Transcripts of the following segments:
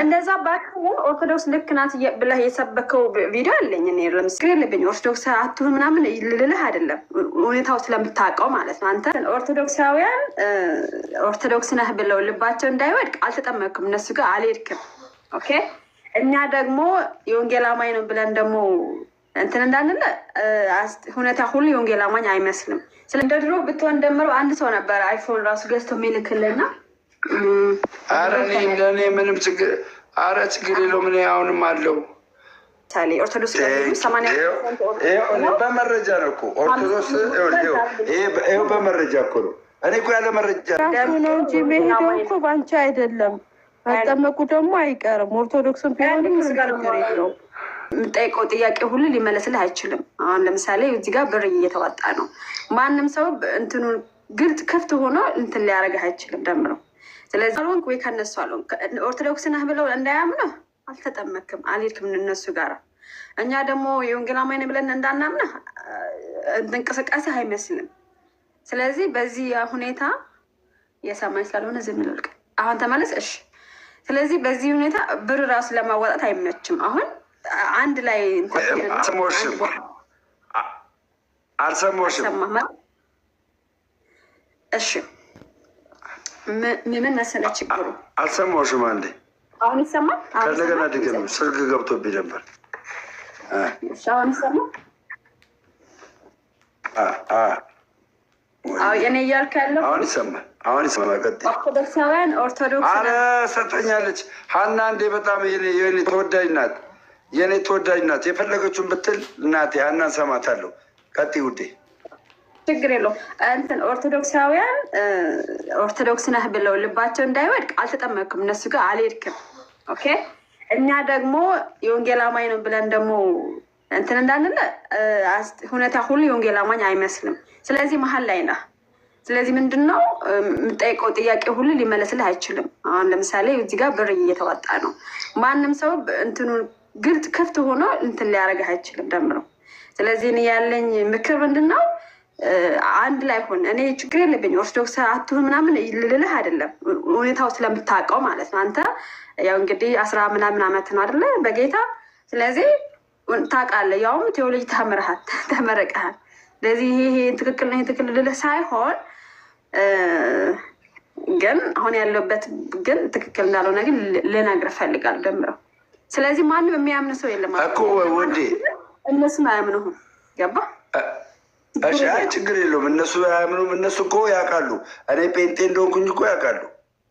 እንደዛ ባክሁን ኦርቶዶክስ ልክ ናት ብለህ የሰበከው ቪዲዮ አለኝ። እኔ ለምስክር የለብኝ ኦርቶዶክስ አትሁን ምናምን ልልህ አይደለም፣ ሁኔታው ስለምታውቀው ማለት ነው። አንተ ኦርቶዶክሳውያን ኦርቶዶክስ ነህ ብለው ልባቸው እንዳይወድቅ አልተጠመቅም፣ እነሱ ጋር አልሄድክም። ኦኬ እኛ ደግሞ የወንጌል አማኝ ነው ብለን ደግሞ እንትን እንዳንለ ሁኔታ ሁሉ የወንጌል አማኝ አይመስልም። ስለ እንደ ድሮ ብትሆን ደምሮ አንድ ሰው ነበር አይፎን ራሱ ገዝቶ የሚልክልና አረ እኔ ምንም ችግር ችግር የለውም። እኔ አሁንም አለው ኦርቶዶክስ በመረጃ ነው እኮ ኦርቶዶክስ ይኸው በመረጃ እኮ ነው። እኔ እኮ ያለ መረጃ ነው እንጂ የሚሄደው እኮ ባንቺ አይደለም። መጠመቁ ደግሞ አይቀርም። ኦርቶዶክስን ቢሆንም ችግር የለውም። የምጠይቀው ጥያቄ ሁሉ ሊመለስልህ አይችልም። አሁን ለምሳሌ እዚህ ጋር ብር እየተዋጣ ነው። ማንም ሰው እንትኑን ግልጽ ክፍት ሆኖ እንትን ሊያደርግህ አይችልም ደምረው። ስለዚህ አልሆንክ ወይ ከነሱ አልሆንክ ኦርቶዶክስ ነህ ብለው እንዳያምነህ አልተጠመክም፣ አልሄድክም እነሱ ጋር። እኛ ደግሞ የወንጌል አማኝ ነን ብለን እንዳናምነህ እንቅስቃሴ አይመስልም። ስለዚህ በዚህ ሁኔታ የሰማኝ ስላልሆነ ዝም ልልቅ። አሁን ተመለስ እሺ። ስለዚህ በዚህ ሁኔታ ብር ራሱ ለማዋጣት አይመችም። አሁን አንድ ላይ አልሰማሁሽም። እሺ ምን መሰለህ ችግሩ? አልሰማሁሽም። አንዴ አሁን ይሰማል? ከእንደገና ድገም። ስልክ ገብቶብኝ ነበር። አሁን ይሰማል? እኔ እያልክ ያለው አሁን ይሰማል። አሁን ይሰማል። ቀጥይ። ኦርቶዶክሳውያን ኦርቶዶክስ ሰጠኛለች ሀና። አንዴ በጣም የኔ ተወዳጅ ናት፣ የኔ ተወዳጅ ናት። የፈለገችውን ብትል እናቴ ሀናን ሰማታለሁ። ቀጥይ ውዴ። ችግር የለውም። እንትን ኦርቶዶክሳውያን ኦርቶዶክስ ነህ ብለው ልባቸው እንዳይወድቅ አልተጠመቅም፣ እነሱ ጋር አልሄድክም። ኦኬ እኛ ደግሞ የወንጌል አማኝ ነው ብለን ደግሞ እንትን እንዳንለ ሁኔታ ሁሉ የወንጌል አማኝ አይመስልም። ስለዚህ መሀል ላይ ነህ። ስለዚህ ምንድን ነው የምጠይቀው ጥያቄ ሁሉ ሊመለስልህ አይችልም። አሁን ለምሳሌ እዚህ ጋር ብር እየተዋጣ ነው። ማንም ሰው እንትኑን ግልጽ ክፍት ሆኖ እንትን ሊያደርግህ አይችልም ደምረው። ስለዚህ እኔ ያለኝ ምክር ምንድን ነው አንድ ላይ ሆን። እኔ ችግር የለብኝ ኦርቶዶክስ አትሁን ምናምን ልልህ አይደለም፣ ሁኔታው ስለምታውቀው ማለት ነው። አንተ ያው እንግዲህ 10 ምናምን ዓመት ነው አይደለ በጌታ። ስለዚህ ታውቃለህ፣ ያውም ቴዎሎጂ ተመረቀሃል። ስለዚህ ይሄ ትክክል ነው ትክክል ልልህ ሳይሆን ግን አሁን ያለበት ግን ትክክል እንዳልሆነ ግን ልነግርህ እፈልጋለሁ ደምረው። ስለዚህ ማንም የሚያምን ሰው የለም እኮ ወንዴ፣ እነሱም አያምኑህም። ገባ? እሺ ችግር የለውም። እነሱ አያምኑም። እነሱ እኮ ያውቃሉ። እኔ ጴንጤ እንደሆንኩኝ እኮ ያውቃሉ።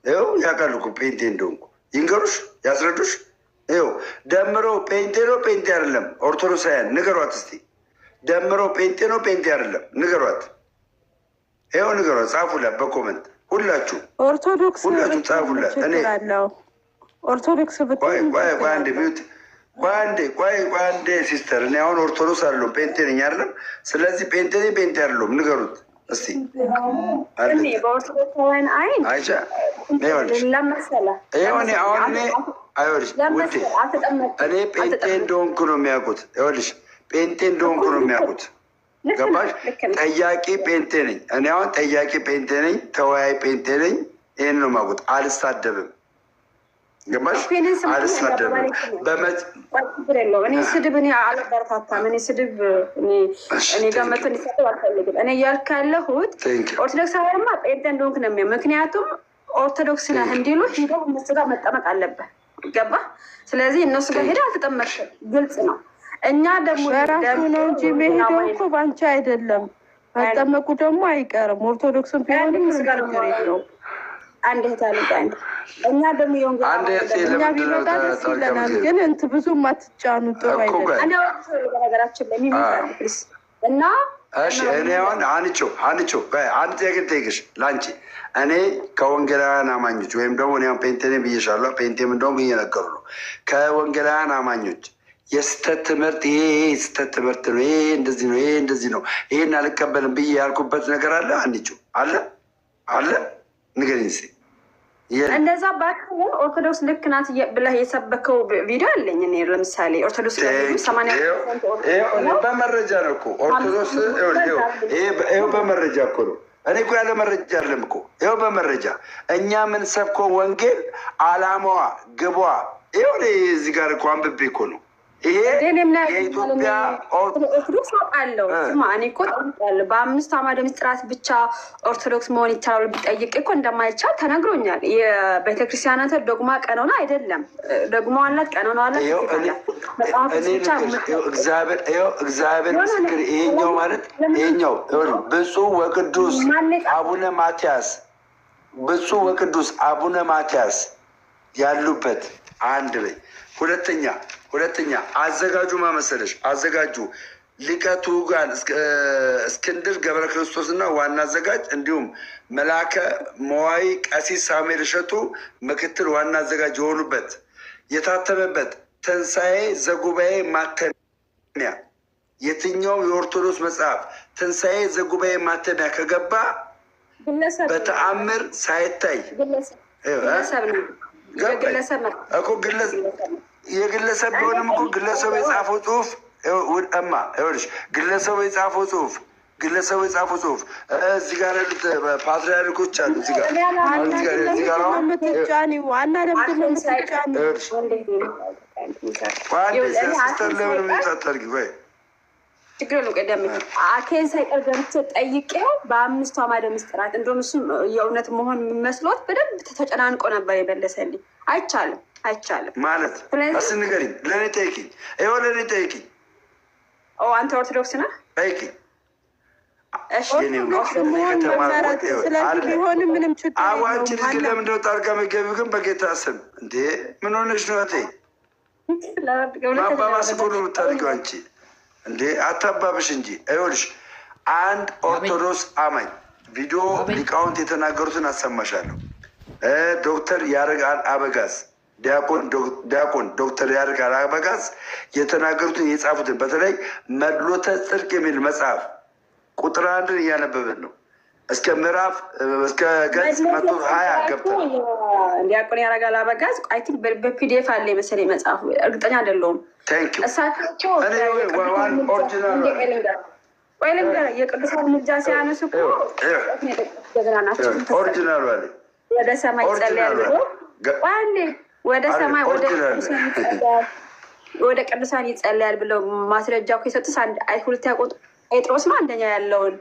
ይኸው ያውቃሉ እኮ ጴንጤ እንደሆንኩ። ይንገሩሽ፣ ያስረዱሽ። ይኸው ደምረው ጴንጤ ነው ጴንጤ አይደለም። ኦርቶዶክሳውያን ንገሯት እስቲ። ደምረው ጴንጤ ነው ጴንጤ አይደለም ንገሯት። ይኸው ንገሯት፣ ጻፉላት በኮመንት ሁላችሁ። ኦርቶዶክስ ሁላችሁ ጻፉላት። እኔ ኦርቶዶክስ ቆይ አንዴ ሲስተር፣ እኔ አሁን ኦርቶዶክስ አይደለሁም ጴንጤ ነኝ አይደለም። ስለዚህ ጴንጤ ነኝ ጴንጤ አይደለሁም ንገሩት እስቲ። በኦርቶዶክሳውያን አይን አይቻ እኔ ጴንጤ እንደሆንኩ ነው የሚያውቁት። ይኸውልሽ ጴንጤ እንደሆንኩ ነው የሚያውቁት። ገባሽ? ጠያቂ ጴንጤ ነኝ እኔ። አሁን ጠያቂ ጴንጤ ነኝ፣ ተወያይ ጴንጤ ነኝ። ይህን ነው የማውቁት። አልሳደብም። ገባሽ? አልሳደብም። እኔ ስድብ እኔ አልበረታታም። እኔ ስድብ እኔ ገመቶ እንዲሰድብ አልፈልግም። እኔ እያልክ ያለሁት ኦርቶዶክሳውያንማ ጴንጤ እንደሆንክ ነው የሚያ ምክንያቱም ኦርቶዶክስ ነህ እንዲሉ ሂደው እነሱ ጋር መጠመቅ አለብህ። ገባ? ስለዚህ እነሱ ጋር ሄደህ አልተጠመቅም። ግልጽ ነው። እኛ ደግሞ በራሱ ነው እንጂ የሚሄደው እኮ ባንቺ አይደለም። መጠመቁ ደግሞ አይቀርም። ኦርቶዶክስን ቢሆንም ችግር የለውም። አንድ እህት አለች። እኛ ደግሞ እኛ ቢመጣ ደስ ይለናል፣ ግን እንትን ብዙም አትጫኑ። ጥሩ አይደለም። ነገራችን ላይ እና እኔ አሁን አንቺ አንድ ጥያቄ ልጠይቅሽ ለአንቺ። እኔ ከወንጌላውያን አማኞች ወይም ደግሞ እኔ ጴንጤ ነኝ ብዬሻለሁ። ጴንጤም እንደውም እየነገሩ ነው። ከወንጌላውያን አማኞች የስተት ትምህርት ይሄ ስተት ትምህርት ነው፣ ይሄ እንደዚህ ነው፣ ይሄ እንደዚህ ነው፣ ይሄን አልቀበልም ብዬ ያልኩበት ነገር አለ? አንቺ አለ ንገሪኝ እስኪ። እንደዛ ባክሁን ኦርቶዶክስ ልክ ናት ብለህ የሰበከው ቪዲዮ አለኝ። እኔ ለምሳሌ ኦርቶዶክስ በመረጃ ነው እኮ ኦርቶዶክስ ይኸው በመረጃ እኮ ነው። እኔ እኮ ያለ መረጃ አይደለም እኮ ይኸው በመረጃ እኛ ምን ሰብከው ወንጌል አላማዋ ግቧ ይሁን እዚህ ጋር እኮ አንብቤ እኮ ነው ይሄ የኢትዮጵያ ኦርቶዶክስ አውቃለሁ። ስማ እኔ እኮ ጠይቄያለሁ። በ5 አዕማደ ምስጢራት ብቻ ኦርቶዶክስ መሆን ይቻላል ብጠይቅ እኮ እንደማይቻል ተነግሮኛል። የቤተክርስቲያናት ዶግማ ቀኖና አይደለም። ዶግማ አላት፣ ቀኖና አላት። እግዚአብሔር ምስክር። ይሄኛው ማለት ይሄኛው ብፁዕ ወቅዱስ አቡነ ማትያስ ብፁዕ ወቅዱስ አቡነ ማትያስ ያሉበት አንድ ላይ ሁለተኛ አዘጋጁ ማመሰለሽ አዘጋጁ ሊቀ ትጉሃን እስክንድር ገብረ ክርስቶስ እና ዋና አዘጋጅ እንዲሁም መልአከ መዋዕይ ቀሲስ ሳሙኤል እሸቱ ምክትል ዋና አዘጋጅ የሆኑበት የታተመበት ትንሣኤ ዘጉባኤ ማተሚያ የትኛው የኦርቶዶክስ መጽሐፍ ትንሣኤ ዘጉባኤ ማተሚያ ከገባ በተአምር ሳይታይ የግለሰብ ቢሆንም እኮ ግለሰቡ የጻፈው ጽሁፍ ግለሰቡ የጻፈው ጽሁፍ እዚህ ጋር ያሉት ፓትሪያርኮች አሉ። እዚህ ጋር ሲስተር ለምን ታታርጊ ወይ ችግር ነው። ቀደም አኬን ሳይቀር ገብቼ ጠይቄው በ5 አዕማደ ምስጢራት እንደውም እሱም የእውነት መሆን መስሎት በደንብ ተጨናንቆ ነበር የመለሰልኝ። አይቻልም ማለት እስኪ ንገሪኝ። ለእኔ ጠይቂኝ። ይኸው ለእኔ ጠይቂኝ። አንተ ኦርቶዶክስ ነህ? ጠይቂኝ። ቢሆንም ምንም ችግር አዋንቺ ልጅ ለምንድነው ጣልቃ መገቢው? ግን በጌታ ስም እንዴ ምን ሆነሽ ነው? ማባባስ እኮ ነው የምታደርጊው አንቺ እንዴ። አታባብሽ እንጂ። ይኸውልሽ አንድ ኦርቶዶክስ አማኝ ቪዲዮ ሊቃውንት የተናገሩትን አሰማሻለሁ። ዶክተር ያረጋል አበጋዝ ዲያቆን ዶክተር ያረጋል አበጋዝ የተናገሩትን የጻፉትን በተለይ መድሎተ ጽድቅ የሚል መጽሐፍ ቁጥር 1 እያነበብን ነው። እስከ ምዕራፍ እስከ ገጽ 120 ገብተን ዲያቆን ያረጋል አበጋዝ አይ ቲንክ በፒዲኤፍ አለ መሰለኝ መጽሐፉ፣ እርግጠኛ አይደለሁም። ታንክ ዩ እሳቸው ኦሪጂናል የቅዱሳን ምልጃ ሲያነሱ እኮ ናቸው። ኦሪጂናል ባለ ወደ ሰማይ ይጸልያል ብሎ ወደ ሰማይ ወደ ቅዱሳን ይጸልያል ብለው ማስረጃ እኮ የሰጡት ሁለተኛ ጴጥሮስ ነው። አንደኛ ያለውን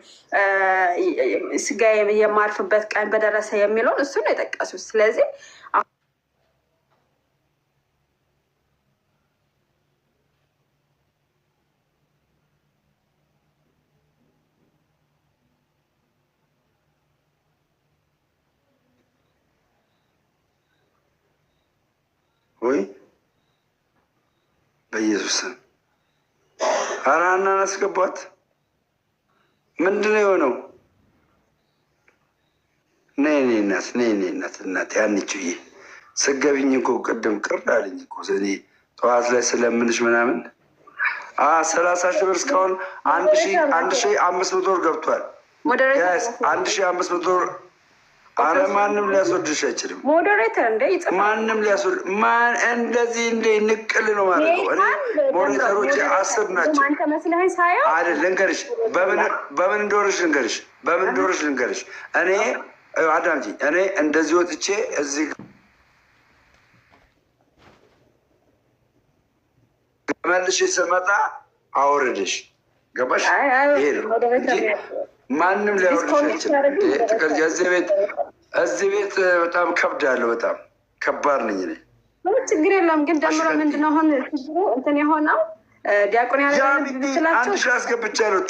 ስጋ የማርፍበት ቀን በደረሰ የሚለውን እሱ ነው የጠቀሱት። ስለዚህ ወይ በኢየሱስ አራና አስገቧት። ምንድን ነው የሆነው? ነይ እናት ያንቺዬ ስገብኝ እኮ ቅድም ቅር አለኝ እኮ እኔ ጠዋት ላይ ስለምንሽ ምናምን 30,000 ብር እስካሁን 1,500 ብር ገብቷል። 1,500 ብር። አረ ማንም ሊያስወድሽ አይችልም። ሞዴሬተር እንደ ማንም ሊያስወድ እንደዚህ እንደ ንቅል ነው ማለት ነው። እኔ ሞዴሬተሮች 10 ናቸው አይደል? ልንገርሽ በምን እንደሆነሽ ልንገርሽ። እኔ አዳምጪ። እኔ እንደዚህ ወጥቼ እዚህ መልሼ ስመጣ አወረደሽ። ገባሽ? ይሄ ነው እንጂ ማንም ሊያወርድሽ አይችልም። እዚህ ቤት በጣም ከብዳለሁ። በጣም ከባድ ነኝ እኔ። ችግር የለም ግን ደምሮ ምንድን ነው አሁን እንትን የሆነው ዲያቆን ያለ 1,000 አስገብቻለሁ።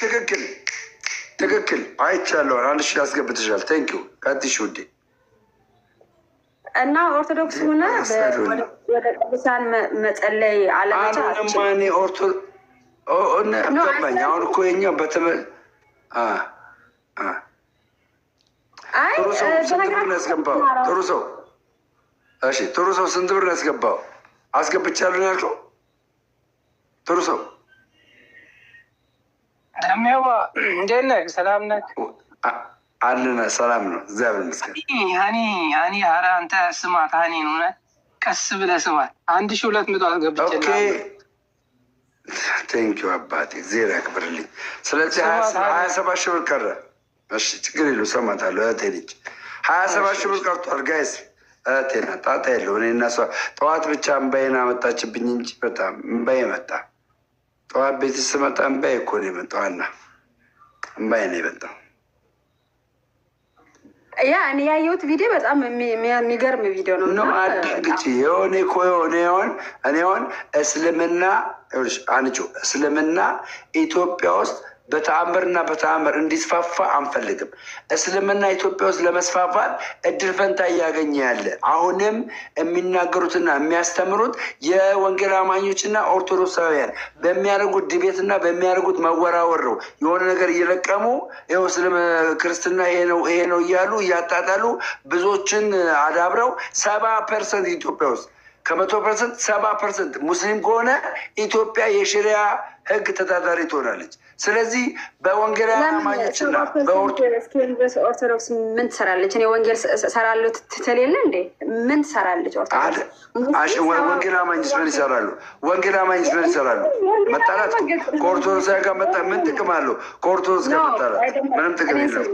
ትክክል አይቻለሁ። 1,000 አስገብትሻል። ቴንኪዩ ቀጥሽ ውዴ። እና ኦርቶዶክስ ሆነ ወደ ቅዱሳን መጸለይ አለመቻል ገባኝ። አሁን እኮ የኛ ጥሩ ሰው ስንት ብር ነው ያስገባው? ጥሩ ሰው ስንት ብር ነው ያስገባው? አስገብቻለሁ ነው ያልከው? ጥሩ ሰው ደሜዋ እንዴት ነህ? ሰላም ነህ? አለነ ሰላም ነው እግዚአብሔር ይመስገን። ሀኒ ኧረ አንተ ስማት፣ ሀኒን እውነት ቀስ ብለህ ስማት። 1,200 አስገብቼልሃለሁ። ቴንኪው አባቴ እግዚአብሔር ያክብርልኝ። ስለዚህ 27,000 ብር ቀረ። እሺ ችግር የለውም እሰማታለሁ። እህቴ ልጅ 27,000 ብር ቀርቷል። ጋይስ እህቴና ጣጣ የለው። እኔ እና እሷ ጠዋት ብቻ እምባዬን አመጣችብኝ እንጂ በጣም እምባዬ መጣ። ጠዋት ቤት ስመጣ እምባዬ እኮ ነው የመጣው። እና እምባዬ ነው የመጣው። ያ እኔ ያየሁት ቪዲዮ በጣም የሚገርም ቪዲዮ ነው። ነው አድርግጭ የሆነ እኮ እኔ ሆን እስልምና አንቺ እስልምና ኢትዮጵያ ውስጥ በተአምርና በተአምር እንዲስፋፋ አንፈልግም። እስልምና ኢትዮጵያ ውስጥ ለመስፋፋት እድል ፈንታ እያገኘ ያለ አሁንም የሚናገሩትና የሚያስተምሩት የወንጌል አማኞችና ኦርቶዶክሳውያን በሚያደርጉት ድቤትና በሚያደርጉት መወራወር ነው። የሆነ ነገር እየለቀሙ ይኸው ክርስትና ይሄ ነው እያሉ እያጣጣሉ ብዙዎችን አዳብረው 70% ኢትዮጵያ ውስጥ ከ100% 70% ሙስሊም ከሆነ ኢትዮጵያ የሽሪያ ህግ ተዳዳሪ ትሆናለች። ስለዚህ በወንጌላውያን አማኞችና ኦርቶዶክስ ምን ትሰራለች? እኔ ወንጌል ሰራለሁ ትተሌለ እንዴ? ምን ትሰራለች ኦርቶዶክስ? ወንጌል አማኞች ምን ይሰራሉ? ወንጌል አማኞች ምን ይሰራሉ? መጣላት ከኦርቶዶክስ ጋር ምን ጥቅም አለው? ከኦርቶዶክስ ጋር መጣላት ምንም ጥቅም የለም።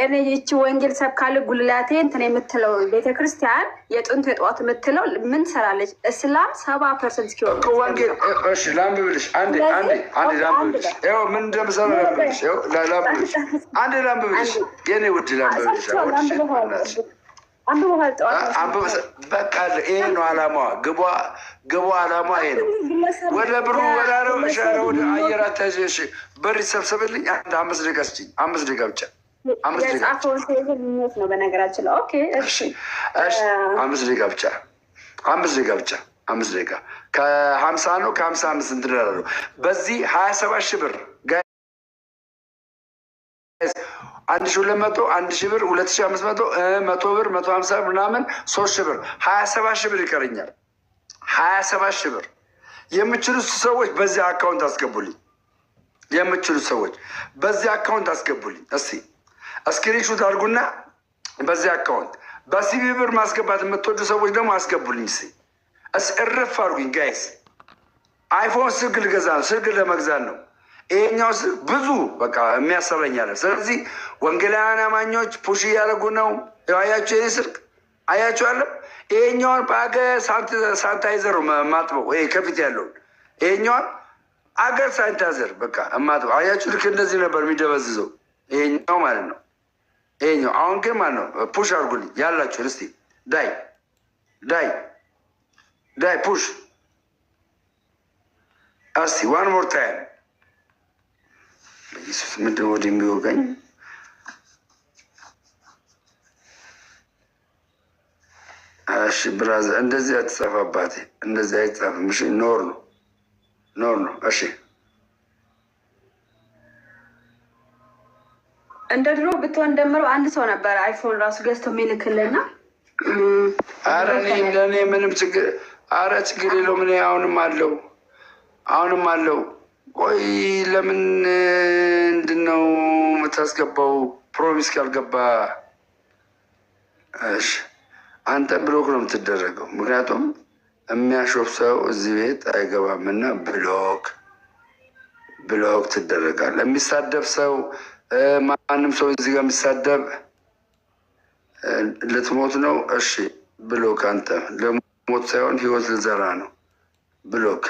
እኔ ይቺ ወንጌል ሰብካለ ጉልላቴ እንትን የምትለው ቤተክርስቲያን የጥንቱ የጠዋት የምትለው ምን ትሰራለች? እስላም 70% እስኪሆን ወንጌል ላንብብልሽ። አንዴ ላንብብልሽ። ይኸው ምን እንደምሰራ ላንብብልሽ። አንዴ ላንብብልሽ የኔ ውድ ላንብብልሽ። በቃ ይሄ ነው አላማዋ፣ ግቧ አላማ ይሄ ነው። ወደ ብሩ ወዳረው ወደ አየር አታይዘሽ በር ይሰብሰብልኝ። አንድ 5 ደቂቃ ስጭኝ። 5 ደቂቃ ብቻ የጻፈውን ሴት ነው በነገራችን። ኦኬ እሺ 5 ደቂቃ ብቻ 5 ደቂቃ ከ50 ነው ከ55 እንትደራሉ። በዚህ 27 ሺህ ብር 1200 1000 ብር 2500 100 ብር 150 ምናምን 3000 ብር 27 ሺህ ብር ይቀረኛል። 27 ሺህ ብር የምችሉት ሰዎች በዚህ አካውንት አስገቡልኝ። የምችሉት ሰዎች በዚህ አካውንት አስገቡልኝ። እስክሪንሹት አድርጉና በዚህ አካውንት በሲቢ ብር ማስገባት የምትወዱ ሰዎች ደግሞ አስገቡልኝ። እርፍ አድርጉኝ ጋይስ። አይፎን ስልክ ልገዛ ነው፣ ስልክ ለመግዛት ነው። ይሄኛው ስልክ ብዙ በቃ የሚያሰረኛለን። ስለዚህ ወንጌላውያን አማኞች ፑሽ እያደረጉ ነው። አያችሁ፣ ይሄ ስልክ አያችሁ አለ። ይሄኛውን በአገር ሳንታይዘር ማጥበው፣ ይሄ ከፊት ያለውን ይሄኛውን አገር ሳንታይዘር በቃ ማጥበው። አያችሁ፣ ልክ እንደዚህ ነበር የሚደበዝዘው ይሄኛው ማለት ነው። ይሄኛው አሁን ግን ማለት ነው ፑሽ አድርጉልኝ ያላችሁን። እስቲ ዳይ ፑሽ እስቲ ዋን ሞር ታይም። ኢየሱስ ምንድን ወደ የሚወጋኝ እሺ ብራዘር፣ እንደዚህ አትጻፍ አባቴ፣ እንደዚህ አይጻፍም። እሺ ኖር ነው። እሺ እንደ ድሮ ብትሆን ደምረው አንድ ሰው ነበር አይፎን ራሱ ገዝቶ የሚልክልና። አረ ለእኔ ምንም ችግር የለውም። እኔ አሁንም አለው። ቆይ ለምን ምንድነው የምታስገባው? ፕሮሚስ ካልገባ እሺ አንተ ብሎክ ነው የምትደረገው። ምክንያቱም የሚያሾፍ ሰው እዚህ ቤት አይገባምና ብሎክ ትደረጋል። የሚሳደብ ሰው ማንም ሰው እዚህ ጋር የሚሳደብ ልትሞት ነው። እሺ ብሎክ። አንተ ለሞት ሳይሆን ህይወት ልዘራ ነው። ብሎክ።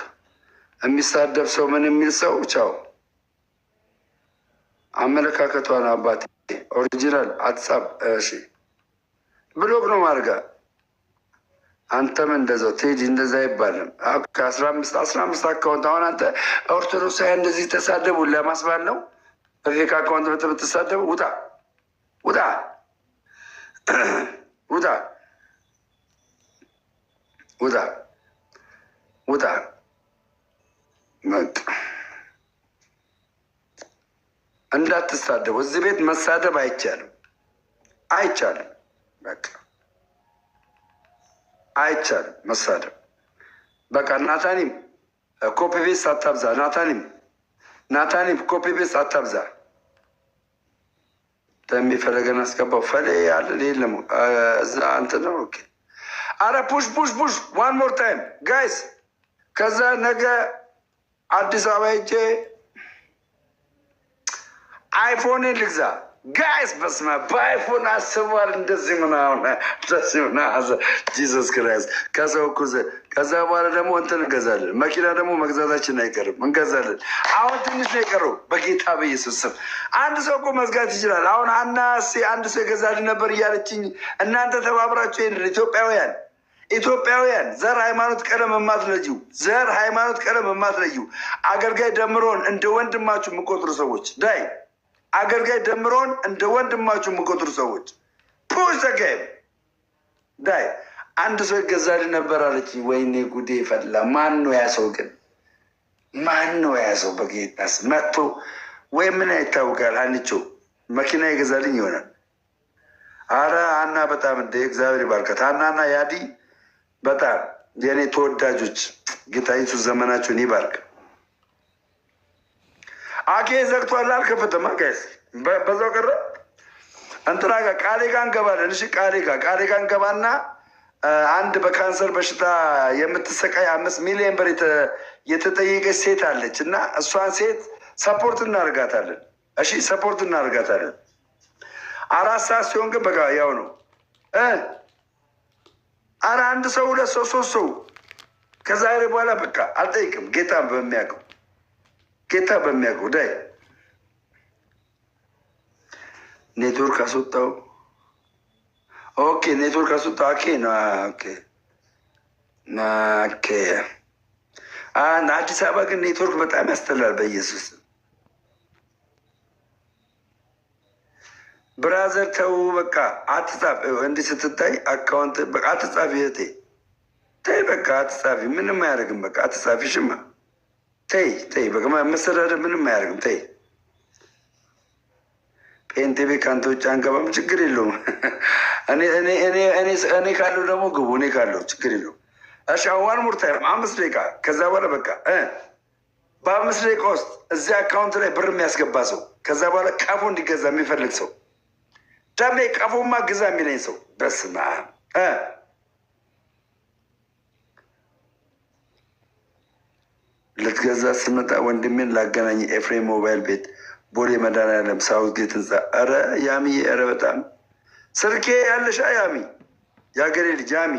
የሚሳደብ ሰው ምን የሚል ሰው ቻው። አመለካከቷን አባቴ ኦሪጂናል አትጻፍ። እሺ ብሎክ ነው ማድረጋ። አንተም እንደዛው ቴዲ እንደዛ አይባልም። ከ15 አካውንት አሁን አንተ ኦርቶዶክሳዊ እንደዚህ ተሳደቡ ለማስባል ነው። በፌክ አካውንት ብትሳደቡ ውጣ። እንዳትሳደቡ። እዚህ ቤት መሳደብ አይቻልም። በቃ አይቻልም መሳደብ። በቃ ናታኒም ኮፒ ቤት አታብዛ። ናታኒም ኮፒ ቤት አታብዛ። የሚፈለገን አስገባው። ፈሌ ያለ የለም እዛ አንተ ነው። ኦኬ አረ ፑሽ ዋን ሞር ታይም ጋይስ። ከዛ ነገ አዲስ አበባ ሄጄ አይፎንን ልግዛ። ጋይስ በስመ አብ በአይፎን አስቧል። እንደዚህ ምናምን እንደዚህ ምናምን ጂሰስ ክራይስት ከሰው እኮ ከዛ በኋላ ደግሞ እንትን እንገዛለን። መኪና ደግሞ መግዛታችን አይቀርም እንገዛለን። አሁን ትንሽ ነው የቀረው። በጌታ በኢየሱስ ስም አንድ ሰው እኮ መዝጋት ይችላል። አሁን አንድ ሰው የገዛልኝ ነበር እያለችኝ እናንተ ተባብራችሁ ይሄን ኢትዮጵያውያን ዘር ሃይማኖት ቀለም የማትለዩ ዘር ሃይማኖት ቀለም የማትለዩ አገልጋይ ደምሮን እንደ ወንድማችሁ የምቆጥሩ ሰዎች ዳይ አገልጋይ ደምሮን እንደ ወንድማችሁ የምቆጥሩ ሰዎች ፑሽ ዘጋይ ዳይ አንድ ሰው ይገዛልኝ ነበር አለችኝ። ወይኔ ጉዴ ፈላ። ማን ነው ያ ሰው ግን? ማን ነው ያ ሰው? በጌታስ መጥቶ ወይ ምን አይታወቃል። አንቾ መኪና ይገዛልኝ ይሆናል። አረ አና በጣም እንደ እግዚአብሔር ይባርካት። አናና ያዲ በጣም የኔ ተወዳጆች ጌታ ኢየሱስ ዘመናቸውን ይባርክ። አኬ ዘግቷል አልከፈተማ ጋይስ በዛው ቀረ እንትና ጋር ቃሌ ጋር እንገባለን። እሺ ቃሌ ጋር እንገባና አንድ በካንሰር በሽታ የምትሰቃይ 5 ሚሊዮን ብር የተጠየቀች ሴት አለች እና እሷን ሴት ሰፖርት እናደርጋታለን። እሺ ሰፖርት እናደርጋታለን። 4 ሰዓት ሲሆን ግን በቃ ያው ነው። አረ 1 ሰው 2 ሰው 3 ሰው ከዛሬ በኋላ በቃ አልጠይቅም። ጌታ በሚያውቀው ዳይ ኔትወርክ አስወጣው። ኦኬ ኔትወርክ አስወጣው። ኦኬ አዲስ አበባ ግን ኔትወርክ በጣም ያስጠላል። በኢየሱስ ብራዘር ተው በቃ አትጻፍ። እንዲህ ስትታይ አካውንት በቃ አትጻፊ እህቴ ተይ በቃ አትጻፊ። ምንም አያደርግም። በቃ አትጻፊ። ሽማ ተይ በቃ መሰዳደብ ምንም አያደርግም። ተይ ጴንጤ ቤት ከአንተ ውጭ አንገባም። ችግር የለውም። እኔ ካለው ደግሞ ግቡ። እኔ ካለው ችግር የለውም። እሺ ዋን ሞር ታይም 5 ደቂቃ። ከዛ በኋላ በቃ በ5 ደቂቃ ውስጥ እዚህ አካውንት ላይ ብር የሚያስገባ ሰው፣ ከዛ በኋላ ቀፎ እንዲገዛ የሚፈልግ ሰው፣ ደሜ ቀፎማ ግዛ የሚለኝ ሰው በስመ አብ ልትገዛ ስመጣ ወንድሜን ላገናኝ ኤፍሬም ሞባይል ቤት ቦሌ መድኃኒዓለም ሳውዝ ጌት ህንፃ። ኧረ ያሚ ኧረ በጣም ስልኬ ያለሻ ያሚ የሀገሬ ልጅ ያሚ